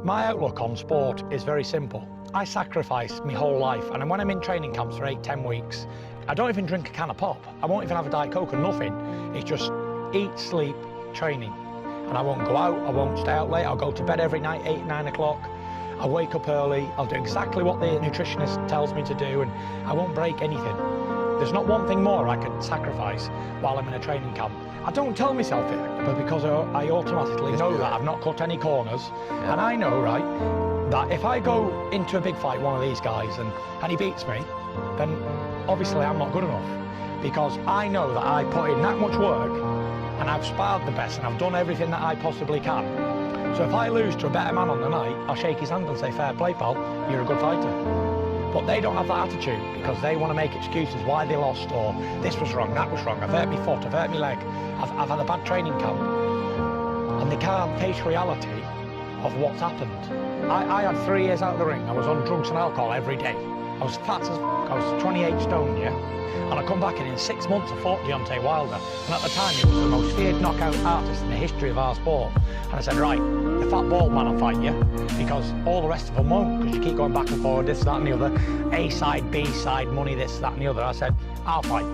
My outlook on sport is very simple. I sacrifice my whole life, and when I'm in training camps for 8-10 weeks, I don't even drink a can of pop. I won't even have a Diet Coke or nothing. It's just eat, sleep, training. And I won't go out, I won't stay out late, I'll go to bed every night, 8-9 o'clock. I'll wake up early, I'll do exactly what the nutritionist tells me to do, and I won't break anything. There's not one thing more I can sacrifice while I'm in a training camp. I don't tell myself it, but because I automatically know that I've not cut any corners, and I know, right, that if I go into a big fight, one of these guys, and he beats me, then obviously I'm not good enough, because I know that I put in that much work, and I've sparred the best, and I've done everything that I possibly can. So if I lose to a better man on the night, I'll shake his hand and say, fair play, pal, you're a good fighter. But they don't have that attitude, because they want to make excuses why they lost, or this was wrong, that was wrong, I've hurt my foot, I've hurt my leg, I've had a bad training camp. And they can't face reality of what's happened. I had 3 years out of the ring. I was on drugs and alcohol every day. I was fat as I was 28 stone, yeah? And I come back and in 6 months I fought Deontay Wilder. And at the time he was the most feared knockout artist in the history of our sport. And I said, right, the fat bald man will fight you, because all the rest of them won't, because you keep going back and forward, this, that and the other. A side, B side, money, this, that and the other. I said, I'll fight.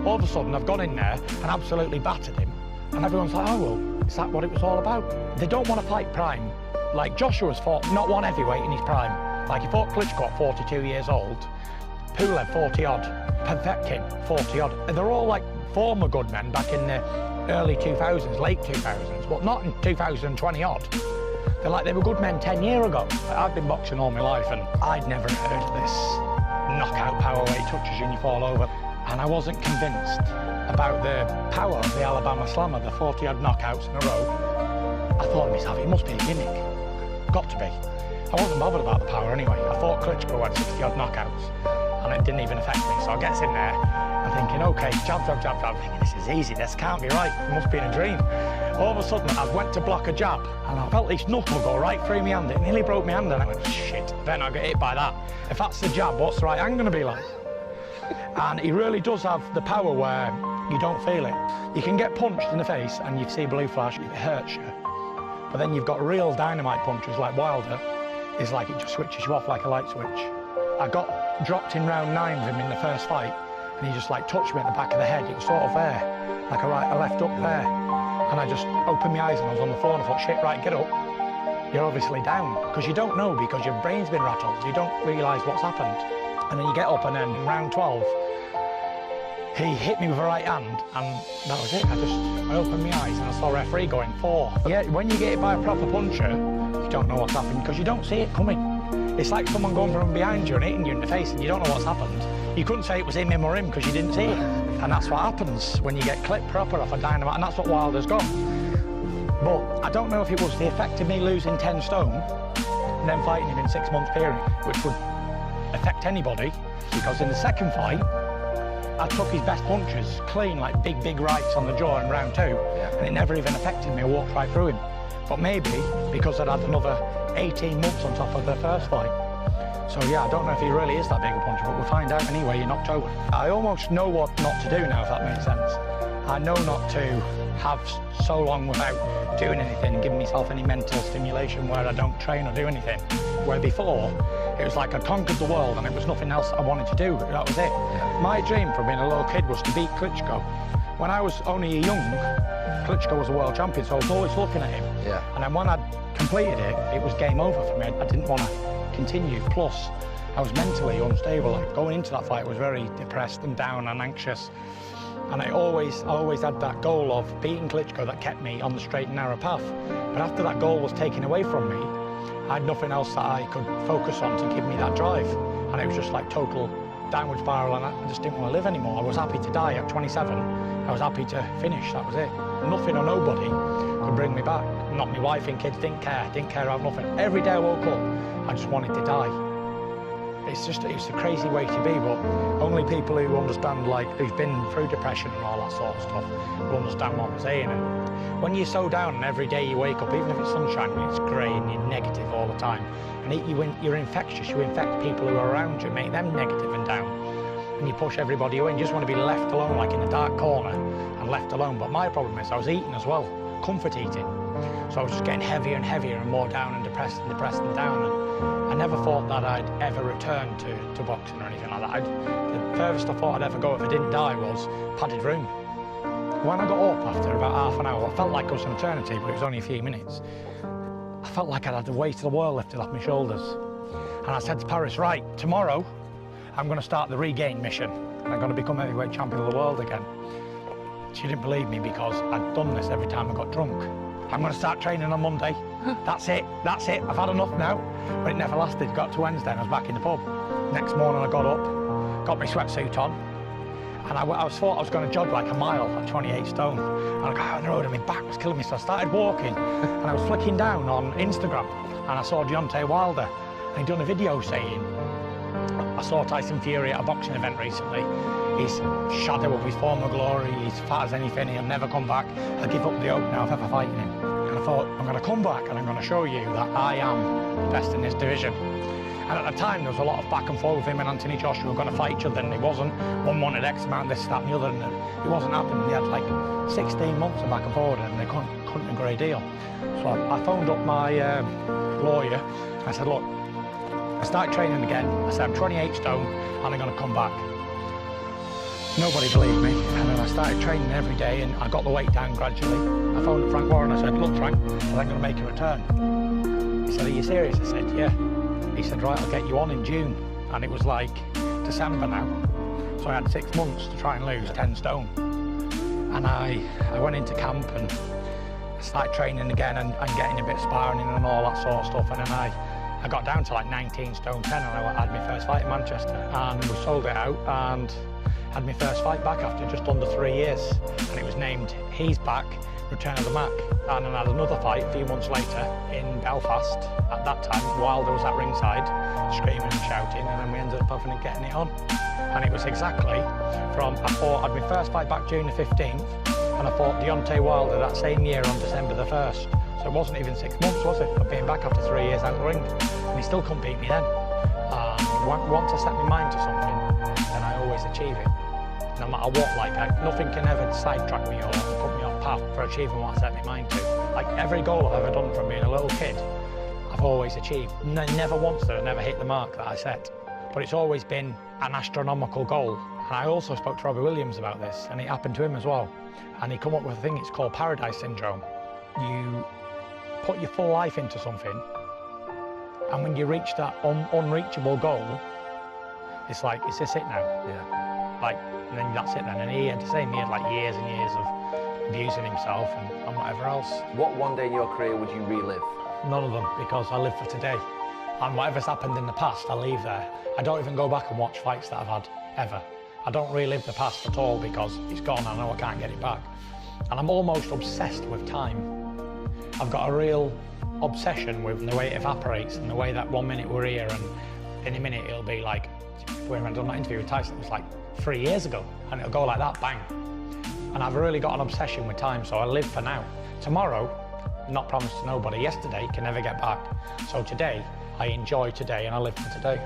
All of a sudden I've gone in there and absolutely battered him. And everyone's like, oh well, is that what it was all about? They don't want to fight prime. Like Joshua's fought not one heavyweight in his prime. Like he fought Klitschko at 42 years old, Pulev 40 odd, Povetkin 40 odd. They're all like former good men back in the early 2000s, late 2000s, but not in 2020 odd. They were good men 10 years ago. I've been boxing all my life and I'd never heard of this knockout power where he touches you and you fall over. And I wasn't convinced about the power of the Alabama Slammer, the 40 odd knockouts in a row. I thought to myself, it must be a gimmick. Got to be. I wasn't bothered about the power anyway. I thought Klitschko had 60 odd knockouts and it didn't even affect me. So I gets in there, I'm thinking, okay, jab, jab, jab, jab. I'm thinking, this is easy, this can't be right. It must be in a dream. All of a sudden, I went to block a jab and I felt this knuckle go right through my hand. It nearly broke my hand and I went, shit, then I get hit by that. If that's the jab, what's the right hand going to be like? And he really does have the power where you don't feel it. You can get punched in the face and you see blue flash, it hurts you. But then you've got real dynamite punches like Wilder. It's like it just switches you off like a light switch. I got dropped in round 9 with him in the first fight, and he just like touched me at the back of the head. It was sort of there, like a left up there. And I just opened my eyes and I was on the floor and I thought, shit, right, get up. You're obviously down, because you don't know, because your brain's been rattled. You don't realise what's happened. And then you get up and then in round 12, he hit me with a right hand and that was it. I opened my eyes and I saw a referee going 4. Yeah, when you get hit by a proper puncher, you don't know what's happened because you don't see it coming. It's like someone going from behind you and hitting you in the face and you don't know what's happened. You couldn't say it was him or him because you didn't see it. And that's what happens when you get clipped proper off a dynamite, and that's what Wilder's got. But I don't know if it was the effect of me losing 10 stone and then fighting him in 6 months period, which would affect anybody, because in the second fight, I took his best punches clean, like big rights on the jaw in round 2, and it never even affected me. I walked right through him. But maybe because I'd had another 18 months on top of the first fight. So yeah, I don't know if he really is that big a puncher, but we'll find out anyway in October. I almost know what not to do now, if that makes sense. I know not to have so long without doing anything and giving myself any mental stimulation where I don't train or do anything. Where before, it was like I conquered the world and it was nothing else I wanted to do, that was it. My dream from being a little kid was to beat Klitschko. When I was only young, Klitschko was a world champion, so I was always looking at him. And then when I'd completed it, it was game over for me. I didn't want to continue. Plus, I was mentally unstable. Like, going into that fight, I was very depressed and down and anxious. And I always had that goal of beating Klitschko that kept me on the straight and narrow path. But after that goal was taken away from me, I had nothing else that I could focus on to give me that drive. And it was just like total downward spiral, and I just didn't want to live anymore. I was happy to die at 27. I was happy to finish, that was it. Nothing or nobody could bring me back. Not my wife and kids, didn't care about nothing. Every day I woke up, I just wanted to die. It's a crazy way to be, but only people who understand, like, who've been through depression and all that sort of stuff, will understand what I'm saying. And when you're so down and every day you wake up, even if it's sunshine, it's grey and you're negative all the time, and you're infectious, you infect people who are around you, make them negative and down, and you push everybody away and you just want to be left alone, like in a dark corner and left alone. But my problem is I was eating as well, comfort eating. So I was just getting heavier and heavier and more down and depressed and depressed and down. And I never thought that I'd ever return to boxing or anything like that. The furthest I thought I'd ever go if I didn't die was padded room. When I got up after about half an hour, I felt like it was an eternity, but it was only a few minutes. I felt like I'd had the weight of the world lifted off my shoulders. And I said to Paris, right, tomorrow I'm going to start the regain mission and I'm going to become heavyweight champion of the world again. She didn't believe me because I'd done this every time I got drunk. I'm going to start training on Monday. That's it, I've had enough now. But it never lasted. Got to Wednesday and I was back in the pub. Next morning I got up, got my sweatsuit on, and I thought I was going to jog like a mile at 28 stone. And I got out on the road and my back was killing me, so I started walking. And I was flicking down on Instagram and I saw Deontay Wilder. And he'd done a video saying, I saw Tyson Fury at a boxing event recently. He's shadow of his former glory, he's fat as anything, he'll never come back. I'll give up the hope now of ever fighting him. And I thought, I'm going to come back and I'm going to show you that I am the best in this division. And at the time, there was a lot of back and forth with him and Anthony Joshua were going to fight each other, and it wasn't. One wanted X amount, this, that, and the other, and it wasn't happening. They had like 16 months of back and forward, and they couldn't agree a deal. So I phoned up my lawyer. I said, look, I started training again. I said, I'm 28 stone, and I'm going to come back. Nobody believed me, and then I started training every day, and I got the weight down gradually. I phoned up Frank Warren. I said, look, Frank, I think I'm going to make a return. He said, are you serious? I said, yeah. He said, right, I'll get you on in June. And it was like December now. So I had 6 months to try and lose 10 stone. And I went into camp and started training again and getting a bit of sparring and all that sort of stuff. And then I got down to like 19 stone 10 and I had my first fight in Manchester. And we sold it out and had my first fight back after just under 3 years. And it was named He's Back, Return of the Mac. And then I had another fight a few months later in Belfast. At that time, Wilder was at ringside, screaming and shouting, and then we ended up having it, getting it on. And it was exactly from, I had my first fight back June the 15th, and I fought Deontay Wilder that same year on December the 1st. So it wasn't even 6 months, was it? I've been back after 3 years out of the ring, and he still couldn't beat me then. Once I set my mind to something, then I always achieve it. No matter what, like, nothing can ever sidetrack me or put me off path for achieving what I set my mind to. Like, every goal I've ever done from being a little kid, I've always achieved. Never once did I never hit the mark that I set. But it's always been an astronomical goal. And I also spoke to Robbie Williams about this, and it happened to him as well. And he come up with a thing, it's called Paradise Syndrome. You put your full life into something, and when you reach that unreachable goal, it's like, is this it now? Yeah. Like, and then that's it then. And he had the same, he had like years and years of abusing himself and whatever else. What one day in your career would you relive? None of them, because I live for today. And whatever's happened in the past, I leave there. I don't even go back and watch fights that I've had, ever. I don't relive the past at all because it's gone, I know I can't get it back. And I'm almost obsessed with time. I've got a real obsession with the way it evaporates and the way that 1 minute we're here and in a minute it'll be like, when I done that interview with Tyson, it was like 3 years ago, and it'll go like that, bang. And I've really got an obsession with time, so I live for now. Tomorrow, not promised to nobody. Yesterday can never get back. So today, I enjoy today and I live for today.